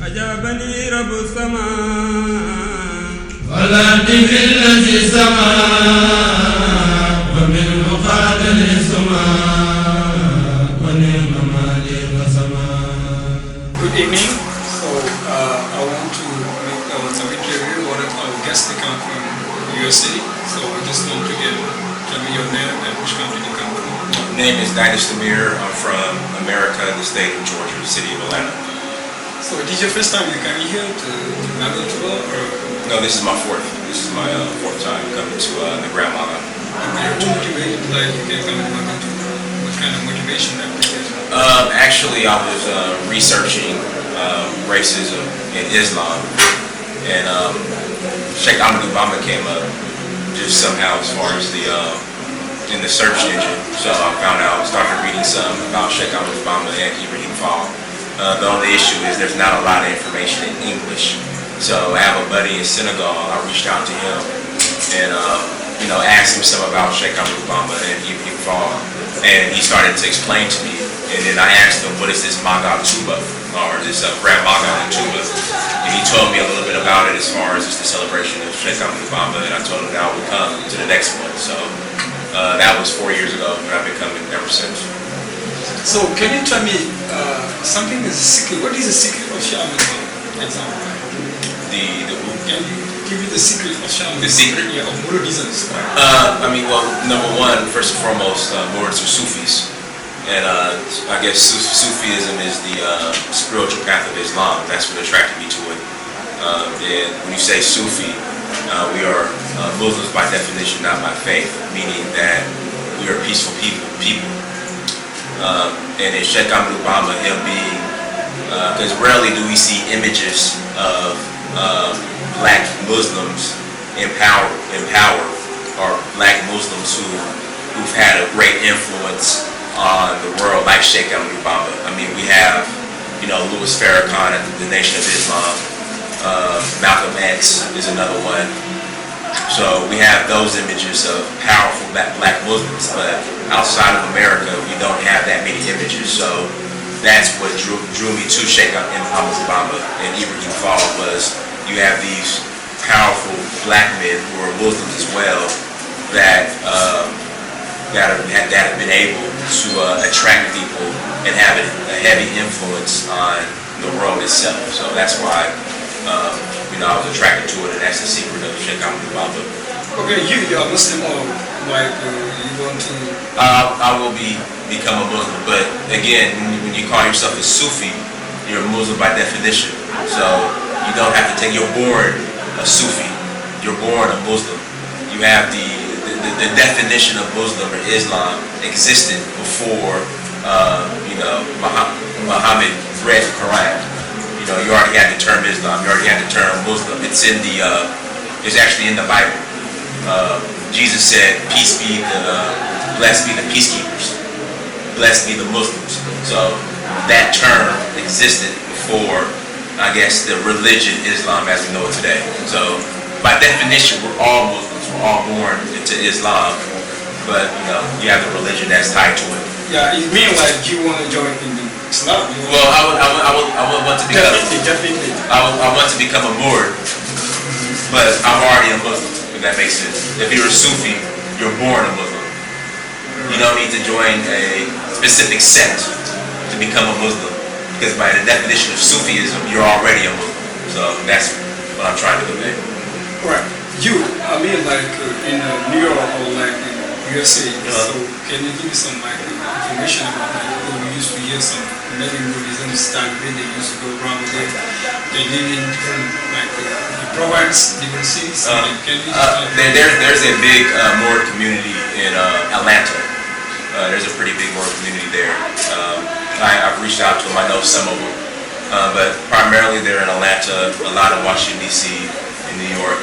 أجابني رب السماء والأرض في الذي السماء ومنه قاد السماء ونعم مالي وسماء. Good evening. So I want to make some interview. One of our guests they come from USA. So I just want to tell me your name and which country you come from. Name is Dynast Amir. I'm from America, the state of Georgia, the city of Atlanta. So this is your first time you coming here to London tour, or? No, this is my fourth. This is my fourth time coming to the Grandmama. To motivate, like you can come to London tour. What kind of motivation that you get? Actually, I was researching racism in Islam, and Sheikh Ahmed Obama came up just somehow as far as the in the search engine. So I found out, started reading some about Sheikh Ahmed Obama and Ibrahim Fall. The only issue is there's not a lot of information in English. So I have a buddy in Senegal. I reached out to him and asked him some about Sheikh Ahmed Obama and Ibrahim Fall, and he started to explain to me. And then I asked him, what is this Maga Tuba, or this Grand Maga and Tuba? And he told me a little bit about it as far as just the celebration of Sheikh Ahmed Obama, and I told him that I would come to the next one. So that was 4 years ago, and I've been coming ever since. So can you tell me something is a secret? What is the secret of Sheikh Ahmed Obama? Example. Can you give me the secret of Sheikh Ahmed? The secret? Yeah, of Mouridism. Well, number one, first and foremost, Moorids are Sufis. And I guess Sufism is the spiritual path of Islam. That's what attracted me to it. And when you say Sufi, we are Muslims by definition, not by faith, meaning that we are peaceful people. And in Sheikh Ahmed Obama, him being, because rarely do we see images of black Muslims in power, or black Muslims who've had a great influence on the world like Sheikh Ahmed Obama. I mean, we have, Louis Farrakhan at the Nation of Islam. Malcolm X is another one. So we have those images of powerful black Muslims, but outside of America, we don't have that many images. So that's what drew me to Sheikh Ahmed Obama and Ibrahim Fall, was you have these powerful black men who are Muslims as well that have been able to attract people and have a heavy influence on the world itself. So that's why I was attracted to it, and that's the secret of Sheikh Ahmed Obama. Okay, you are Muslim, or like you want to? I will become a Muslim, but again, when you call yourself a Sufi, you're a Muslim by definition. So you don't have to take. You're born a Sufi. You're born a Muslim. You have the definition of Muslim or Islam existed before Muhammad read the Quran. You already had the term Islam. You already had the term Muslim. It's actually in the Bible. Jesus said, blessed be the peacekeepers, blessed be the Muslims. So that term existed before, I guess, the religion Islam as we know it today. So by definition, we're all Muslims. We're all born into Islam, but you have the religion that's tied to it. Yeah, it means like you want to join in Islam. Well, I would want to become. Definitely. I want to become a Moor, but I'm already a Muslim. If that makes sense. If you're a Sufi, you're born a Muslim. You don't need to join a specific sect to become a Muslim, because by the definition of Sufism, you're already a Muslim. So that's what I'm trying to convey. Right. I mean, like in New York or like in USA. So can you give me some information about we used to hear some many Buddhism style when they used to go around there. They live in different province, different cities. There's a big Moor community in Atlanta. There's a pretty big Moor community there. I've reached out to them. I know some of them, but primarily they're in Atlanta. A lot in Washington D.C., in New York.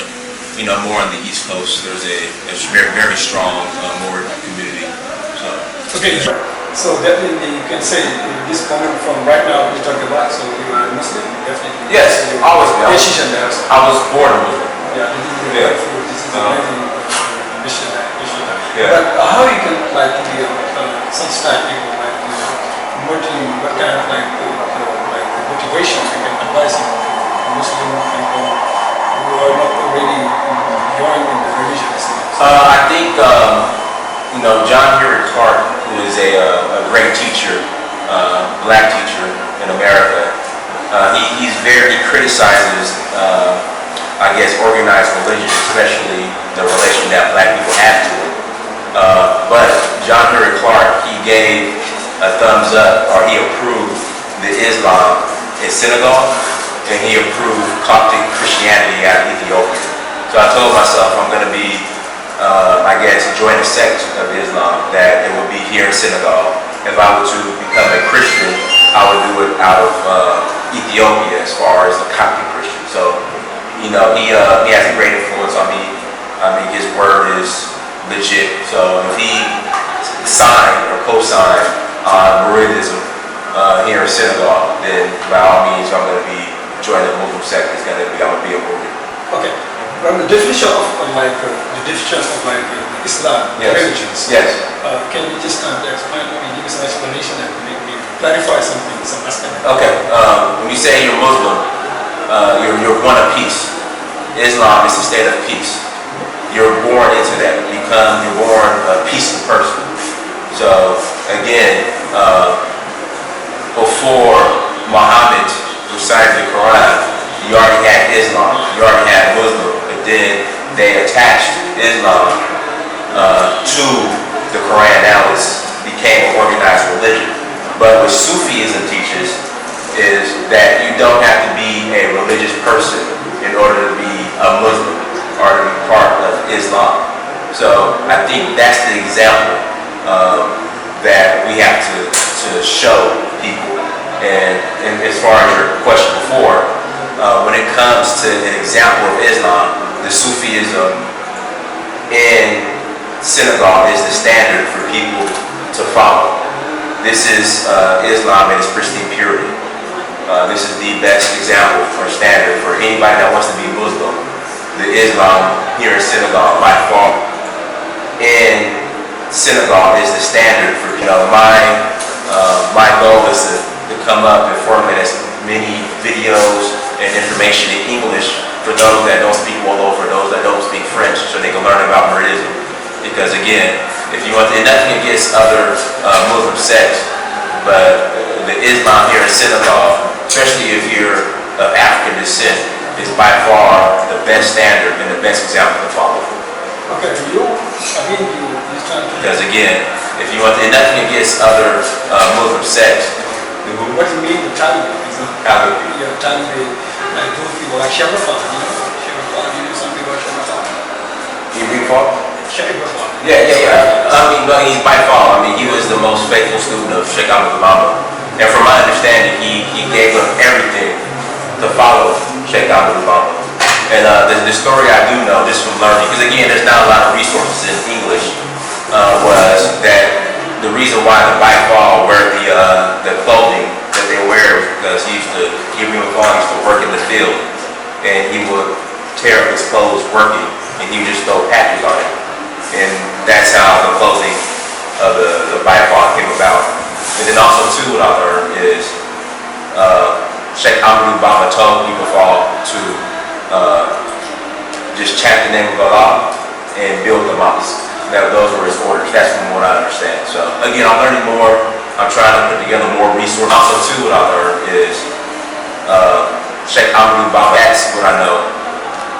More on the East Coast. There's a very, very strong Moor community. Okay, so definitely you can say this comment from right now we talk about. So you are a Muslim, definitely. Yes, always been. I was born a Muslim. Yeah, this is amazing mission. Yeah. But how you can be such type people what kind of motivation you can advise him? John Henry Clark, who is a great teacher, black teacher in America, he criticizes, I guess, organized religion, especially the relation that black people have to it. But John Henry Clark, he gave a thumbs up, or he approved the Islam in synagogue, and he approved Coptic Christianity out of Ethiopia. So I told myself I'm going to be, I guess, join a sect of Islam that it will be here in synagogue. If I were to become a Christian, I would do it out of Ethiopia as far as a Coptic Christian. So, he has a great influence on me. I mean, his word is legit. So if he signed or co-signed on Muridiism here in synagogue, then by all means, I'm going to be joining the Muslim sect. I'm going to be a Murid. Okay. From the definition of Islam, yes. religions. Yes. Can you just explain to me, give us an explanation that will make me clarify something, some aspect? Okay. When you say you're Muslim, you're one of peace. Islam is a state of peace. You're born into that. You're born a peaceful person. So again, before Muhammad recited the Quran, you already had Islam. You already had Muslim. But then they attached Islam to the Quran. Now it became an organized religion. But what Sufism teaches is that you don't have to be a religious person in order to be a Muslim or to be part of Islam. So I think that's the example that we have to show people. And as far as your question before, when it comes to an example of Islam, the Sufism in synagogue is the standard for people to follow. This is Islam in its pristine purity. This is the best example or standard for anybody that wants to be Muslim. The Islam here in synagogue by far. In synagogue is the standard for, my goal is to come up and formulate as many videos and information in English for those that don't speak Wolof, for those that don't speak French, so they can learn about Muridiism. Because again, if you want to, nothing against other Muslim sects, but the Islam here in synagogue, especially if you're of African descent, is by far the best standard and the best example to follow. Okay, because again, if you want to, nothing against other Muslim sects. What do you mean with Taliban? Taliban. Yeah, Taliban, like those people like Sharifah, you know something about Sharifah? You mean Paul? Sharifah. Yeah. I mean, by far, he was the most faithful student of Sheikh Abdul-Baba. And from my understanding, he gave up everything to follow Sheikh Abdul-Baba. And the story I do know, just from learning, because again, there's not a lot of resources in English, was that the reason why the Baifal wear the clothing that they wear is because Amir used to work in the field, and he would tear up his clothes working, and he would just throw patches on it. And that's how the clothing of the Baifal came about. And then also too, what I learned is Sheikh Abdul-Baba told people to just chant the name of Allah and build the mosque. Those were his orders. That's from what I understand. So again, I'm learning more. I'm trying to put together more resources. Also too, what I learned is Sheikh Abdul-Baba. That's what I know.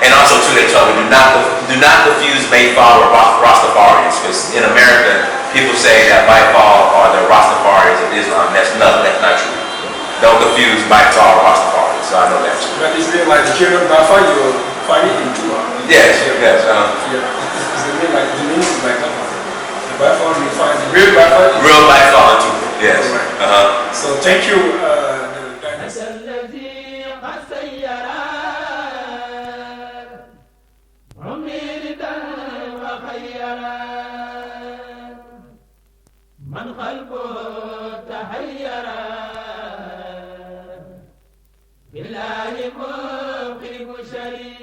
And also too, they told me do not confuse Baifal or Rastafarians, because in America people say that Baifal are the Rastafarians of Islam. That's not true. Don't confuse Baifal or Rastafarians. So I know that too. But is it like the children Baifal you find it in Cuba? Yes. Yeah. Is the name like the meaning is like that? The Baifal you find the real Baifal. Real Baifal in Cuba. Yes. Right. So thank you. من قلبه تحير بالله مخرج شريك